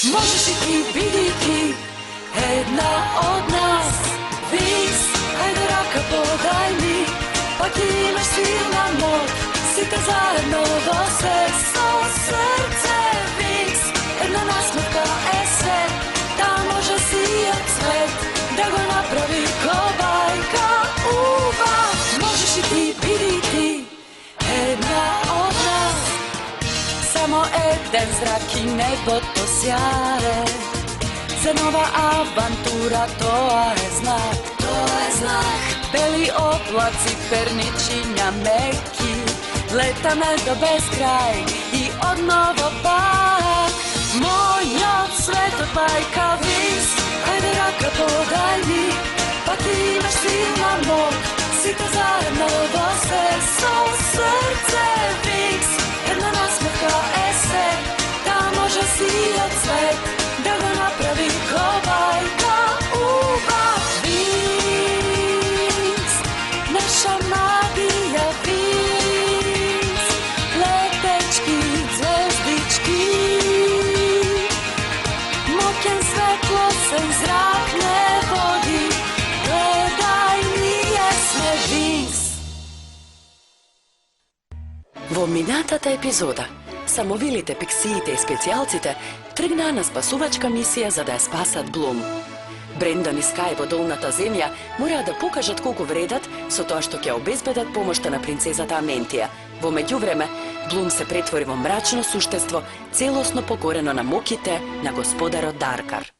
Можеш и ти бидити една од нас. Винкс, ајде рака подај ми, пак ти имаш силна моќ. Сите заедно до се со срце. Винкс, една насмевка е се, да може сијат цвет да го направи кобајка убав. Можеш и ти бидити една од нас. Само еден зрак и небото сјаре. За нова авантура тоа е знак. Тоа е знак. Бели облаци, перничиња меки, летаме до безкрај и одново пак. Мојот светот бајка Винкс, ајде рака подај ми, пак ти имаш силна моќ. Сите заедно до се со срце. Винкс, една насмевка е се, да може сијат цвет да го направи кобајка убав. Винкс, наша магија Винкс, летечки звездички, моќен светлосен зрак не води, гледај ние сме Винкс. Во минатата епизода самовилите пиксиите и специјалците тргнаа на спасувачка мисија за да ја спасат Блум. Брендан и Скај во долната земја мораа да покажат колку вредат со тоа што ќе обезбедат помошта на принцезата Аментија. Во меѓувреме, Блум се претвори во мрачно суштество, целосно покорено на моките на господарот Даркар.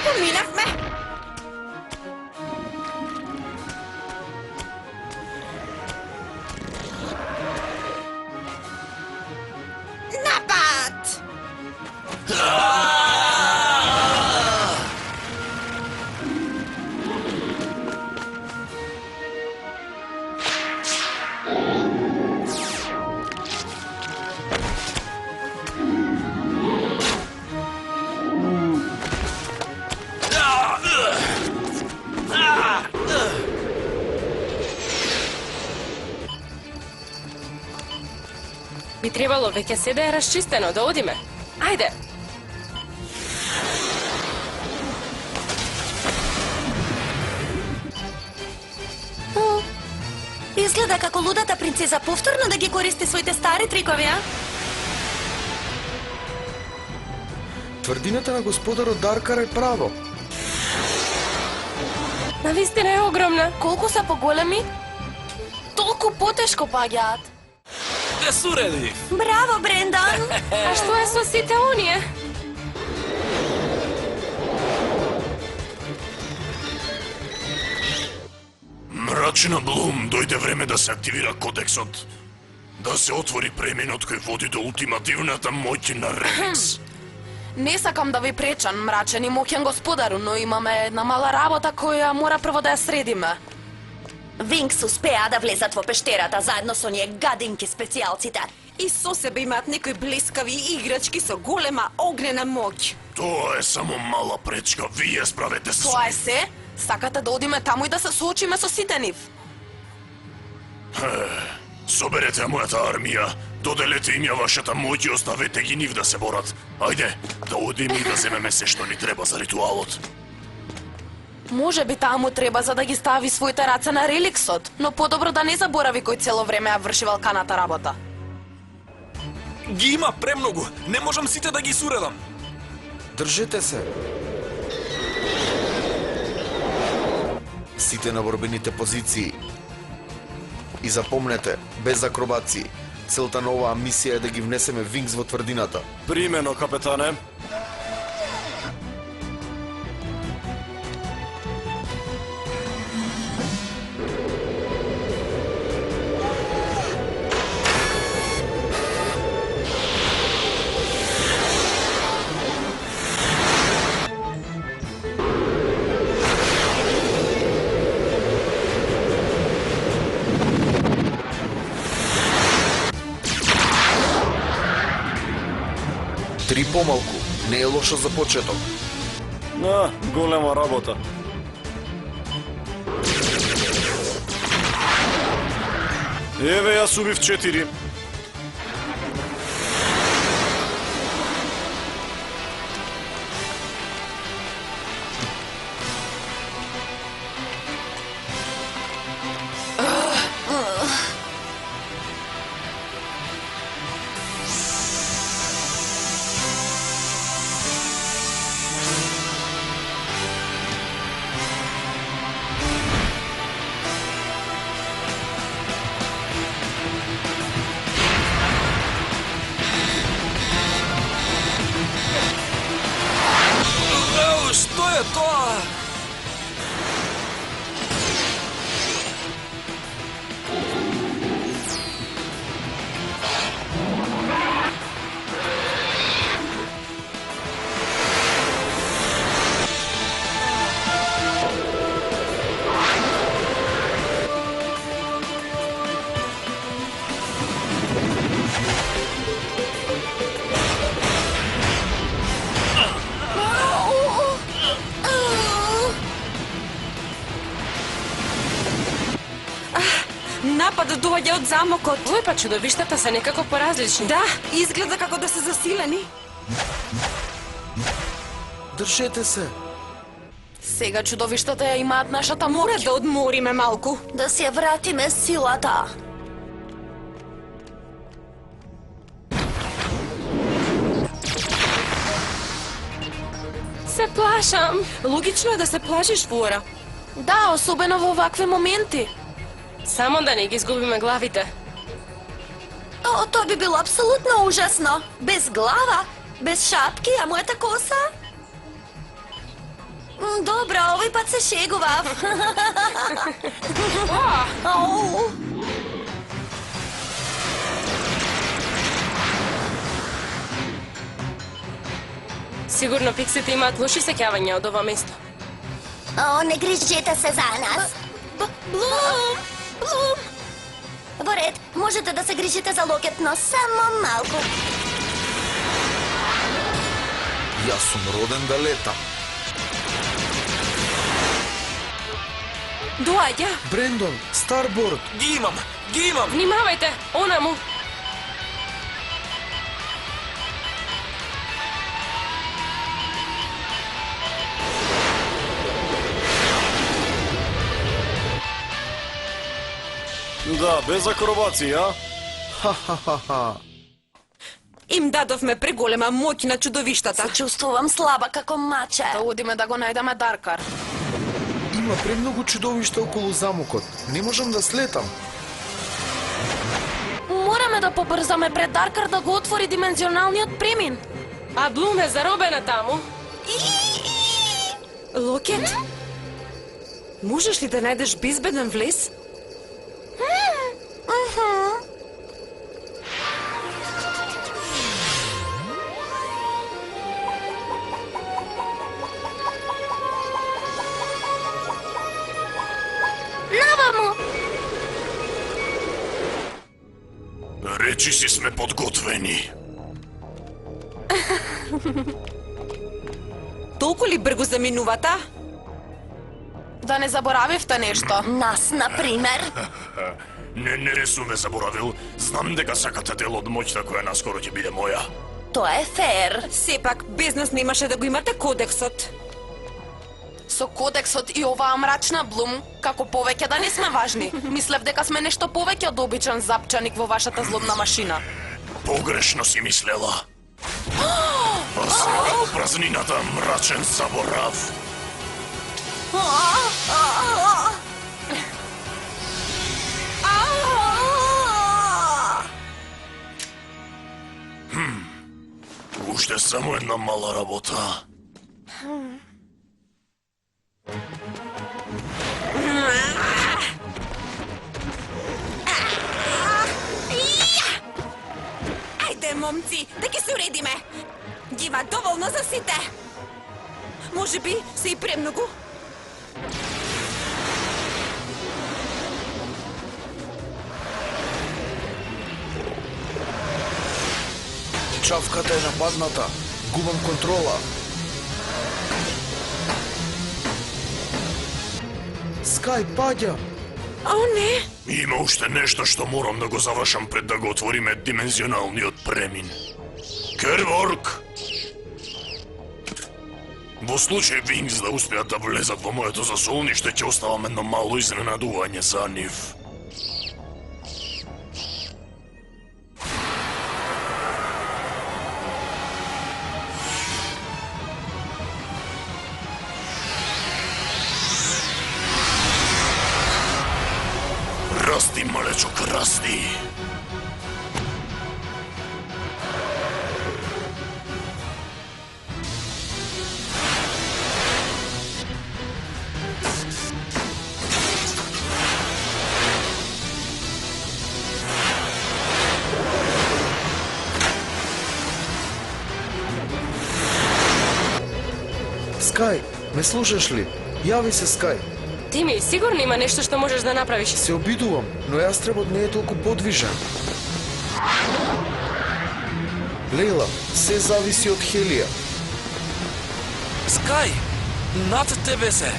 Поминавме. Напад! Би требало веќе се да е расчистено, да одиме. Ајде. Изгледа како лудата принцеза повторно да ги користи своите стари трикови, а? Тврдината на господарот Даркар е право. Навистина е огромна. Колку се поголеми, толку потешко паѓаат. Те суреди! Браво, Брендан! А што е со сите оние? Мрачна Блум, дојде време да се активира кодексот. Да се отвори преминот кој води до ултимативната моќ на Ревикс. Не сакам да ви пречам, мрачен и моќен господару, но имаме една мала работа која мора прво да ја средиме. Винкс успеа да влезат во пештерата заедно со ние гадинки специјалците. И со себе имаат некои блескави играчки со голема огнена моќ. Тоа е само мала пречка, вие справете се. Тоа е се? Сакате да одиме таму и да се соочиме со сите нив? Соберете ја мојата армија, доделете им ја вашата моќ и оставете ги нив да се борат. Ајде, да одиме и да земеме се што ни треба за ритуалот. Може би таму треба за да ги стави своите раце на реликсот, но подобро да не заборави кој цело време ја врши валканата работа. Ги има премногу, не можам сите да ги суредам. Држете се. Сите на борбените позиции. И запомнете, без акробации, целта на оваа мисија е да ги внесеме Винкс во тврдината. Примено, капетане. 3 помалку. Не е лошо за почеток. Голема работа. Еве, јас убив 4. Што е тоа? Нападот доаѓа од замокот. Овој па чудовиштата се некако поразлични. Да, изгледа како да се засилени. Држете се. Сега чудовиштата ја имаат нашата Мора моќ. да одмориме малку. Да се вратиме силата. Се плашам. Логично е да се плашиш, Флора. Да, особено во вакви моменти. Само да не ги изгубиме главите. О, тоа би било апсолутно ужасно. Без глава, без шапки, а мојата коса? Добро, овој пат се шегував. Ау. Сигурно пиксите имаат лоши сеќавања од ова место. О, не грижете се за нас. Блум! Блум! Во ред, можете да се грижите за Локет, но само малку. Јас сум роден да летам. Доаѓа. Брендон, Старборд. Ги имам! Ги имам! Внимавајте, онаму. Да, без акробација, а? Ха-ха-ха-ха. Им дадовме преголема моќ на чудовиштата. Се чувствувам слаба како маче. Да одиме да го најдеме Даркар. Има премногу чудовишта околу замокот. Не можам да слетам. Мораме да побрзаме пред Даркар да го отвори димензионалниот премин. А Блум е заробена таму. Локет? Можеш ли да најдеш безбеден влез? Наваму! Речи си сме подготвени. Толку ли бргу заминувата? Да не заборавивте нешто. Нас, например. Не сум ве заборавил. Знам дека сакате дел од моќта која наскоро ќе биде моја. Тоа е фер. Сепак, без нас немаше да го имате кодексот. Со кодексот и оваа мрачна Блум, како повеќе да не сме важни. Мислев дека сме нешто повеќе од обичен запчаник во вашата злобна машина. Погрешно си мислела. А сега во празнината мрачен заборав. Уште само една мала работа. Ајде, момци, да ги се уредиме. Ги има доволно за сите. Може би се и премногу. Шавката е нападната. Губам контрола. Скај паѓа. О, не! Има уште нешто што морам да го завршам пред да го отвориме димензионалниот премин. Керворк! Во случај Вингс да успеат да влезат во моето засолниште, ќе оставам едно мало изненадување за нив. Расти, малечок, расти! Скај, ме слушаш ли? Јави се, Скај. Тими, сигурно има нешто што можеш да направиш. Се обидувам, но јастребот не е толку подвижен. Лейла, се зависи од Хелија. Скај, над тебе се.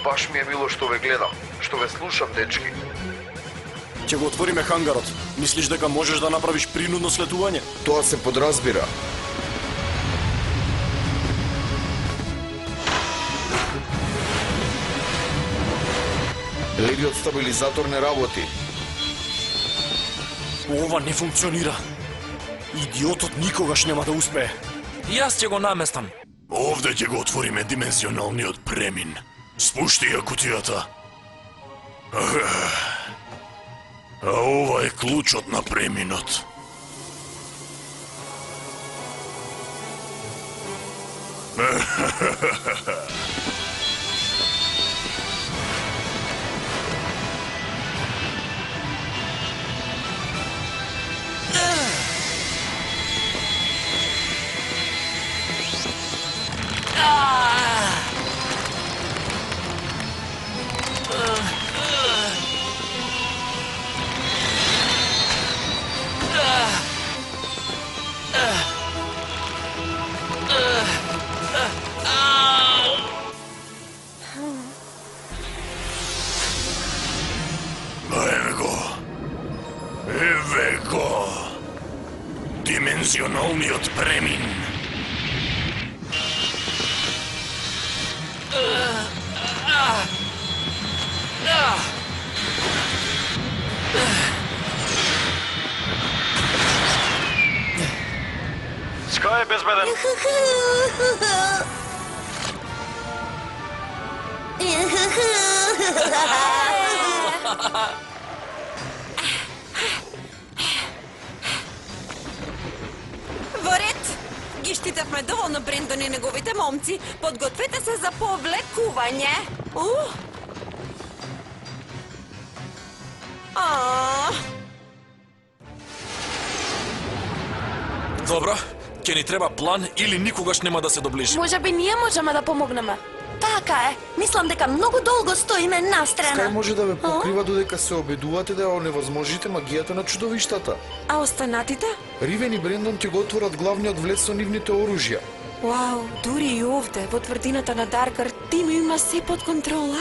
Баш ми е мило што ве гледам, што ве слушам, дечки. Ќе го отвориме хангарот. Мислиш дека можеш да направиш принудно слетување? Тоа се подразбира. Левиот стабилизатор не работи. Ова не функционира. Идиотот никогаш нема да успее. Јас ќе го наместам. Овде ќе го отвориме димензионалниот премин. Спушти ја кутијата. А ова е клучот на преминот. Еве го! Димензионалниот премин! Скај е безбеден. Во ред! Ги штитавме доволно Брендон и неговите момци. Подгответе се за повлекување. Добро, ќе ни треба план или никогаш нема да се доближи. Може би ние можеме да помогнеме. Така е. Мислам дека многу долго стоиме Скај настрана. може да ве покрива додека се обидувате да ја оневозможите магијата на чудовиштата. А останатите? Ривен и Брендон ќе го отворат главниот влез со нивните оружја. Вау, дури и овде, во тврдината на Даркар, Тим има се под контрола.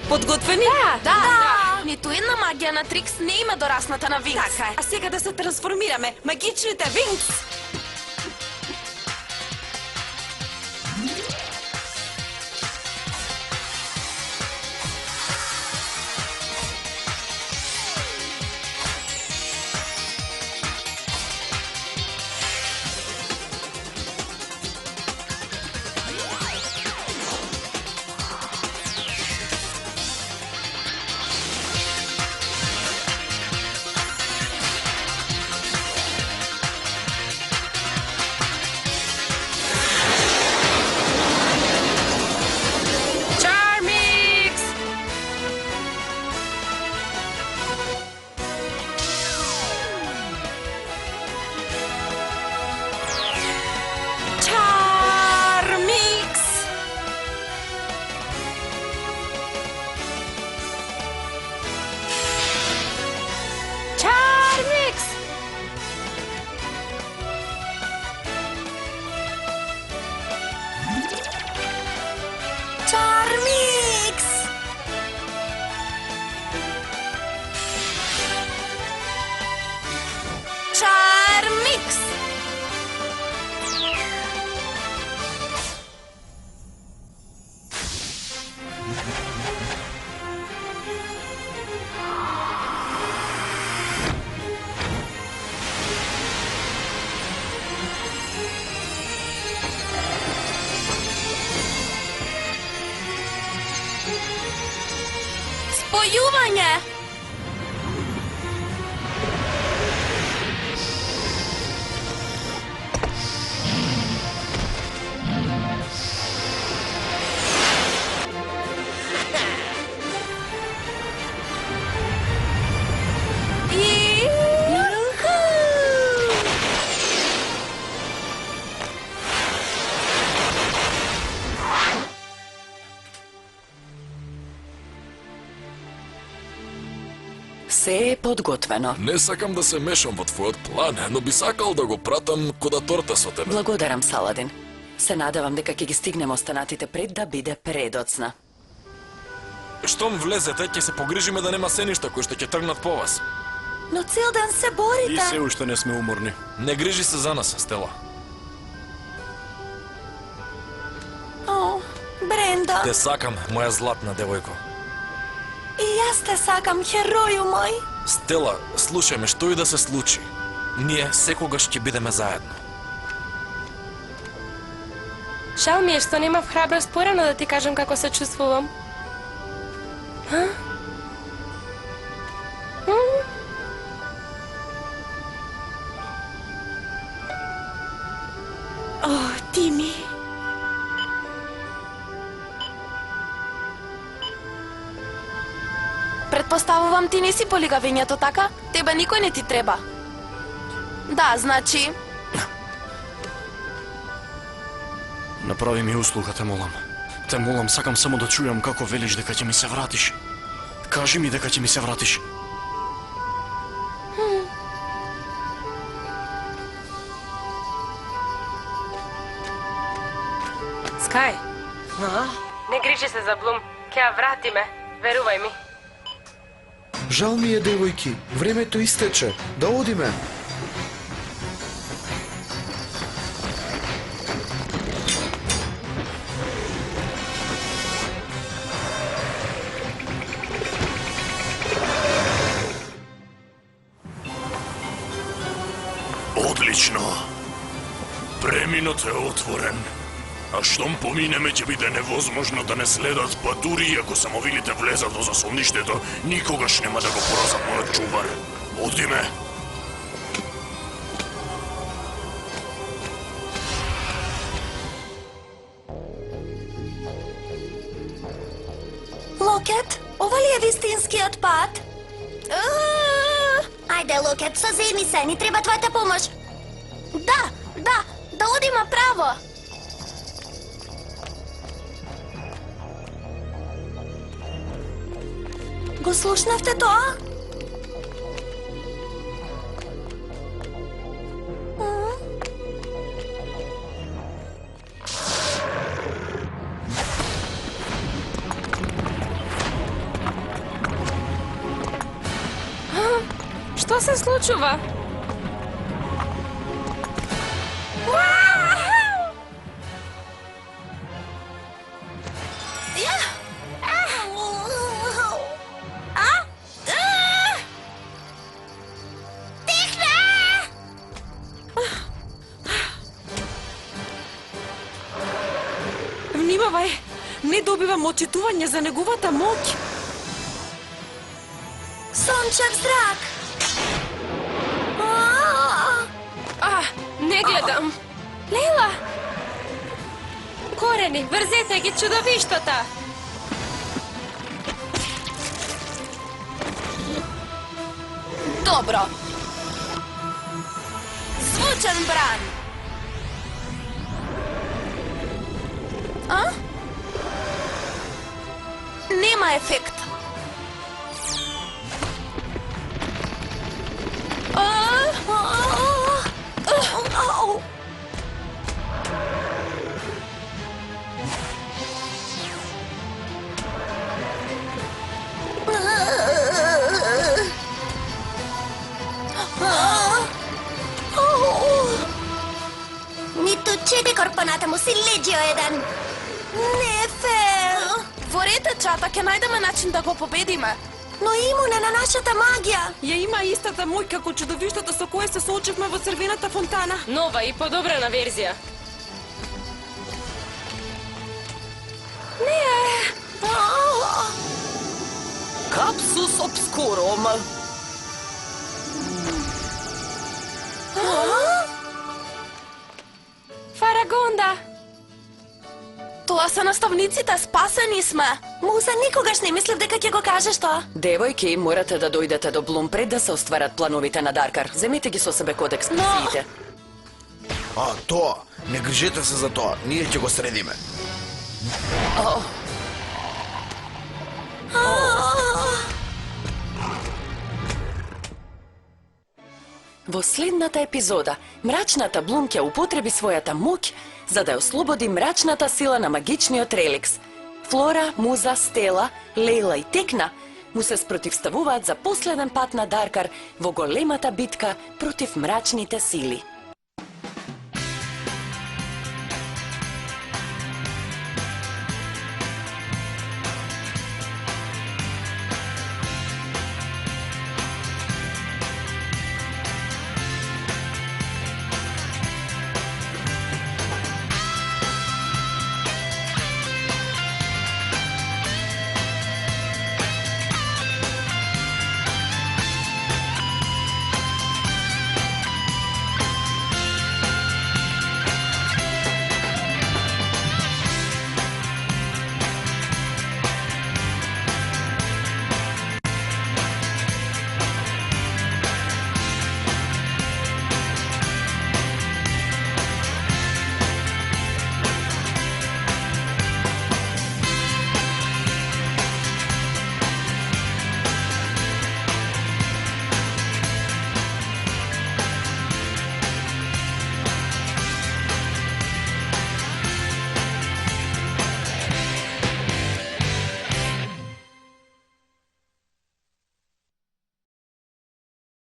Подготвени? Да. Ниту една магија на Трикс не има дорасната на Винкс. Така е. А сега да се трансформираме. Магичните Винкс! Спојување! Се е подготвено. Не сакам да се мешам во твојот план, но би сакал да го пратам кода торта со тебе. Благодарам, Саладин. Се надевам дека ќе ги стигнем останатите пред да биде предоцна. Штом влезете, ќе се погрижиме да нема сеништа кои што ќе тргнат по вас. Но цел ден се И борите. се уште не сме уморни. Не грижи се за нас, Стела. О, Бренда. Те сакам, моја златна девојко. И јас те сакам, хероју мој. Стела, слушај ме, што и да се случи. Ние секогаш ќе бидеме заедно. Жал ми е што немав храброст порано да ти кажам како се чувствувам. Ха? О, Тими. Предпоставувам ти не си полигавењето, така? Тебе никој не ти треба. Да, значи... Направи ми услуга, те молам. Те молам, сакам само да чујам како велиш дека ќе ми се вратиш. Кажи ми дека ќе ми се вратиш. Скај, не грижи се за Блум. Ќе ја вратиме. Верувај ми. Жал ми е, девојки. Времето истече. Да одиме. Одлично. Преминот е отворен. А штом поминеме ќе биде невозможно да не следат, па дури и ако самовилите влезат во заслоништето, никогаш нема да го поразат мојот чувар. Одиме. Локет, ова ли е вистинскиот пат? Ајде, Локет, соземи се, ни треба твојата помош. Да одиме право. Го слушнавте тоа? Што се случува? Внимавај, не добивам очитување за неговата моќ. Сончев зрак. Не гледам. Лейла! Корени, врзете ги чудовиштата! Добро. Звучен бран. Нема ефект. Ниту четекор понатаму си леđio еден. Не е фер. Во ретечата ќе најдеме начин да го победиме. Но имуне на нашата магија. Ја има истата моќ како чудовиштото со кое се соочевме во црвената фонтана. Нова и подобрена верзија. Не. лапсус обскурум. Фарагонда! Тоа се наставниците, спасени сме. Муза, никогаш не мислев дека ќе го кажеш тоа. Девојки, морате да дојдете до Блум пред да се остварат плановите на Даркар. Земете ги со себе код експедициите. А, тоа, не грижете се за тоа, ние ќе го средиме. Во следната епизода, мрачната Блум ќе употреби својата моќ за да ја ослободи мрачната сила на магичниот реликс. Флора, Муза, Стела, Лейла и Текна му се спротивставуваат за последен пат на Даркар во големата битка против мрачните сили.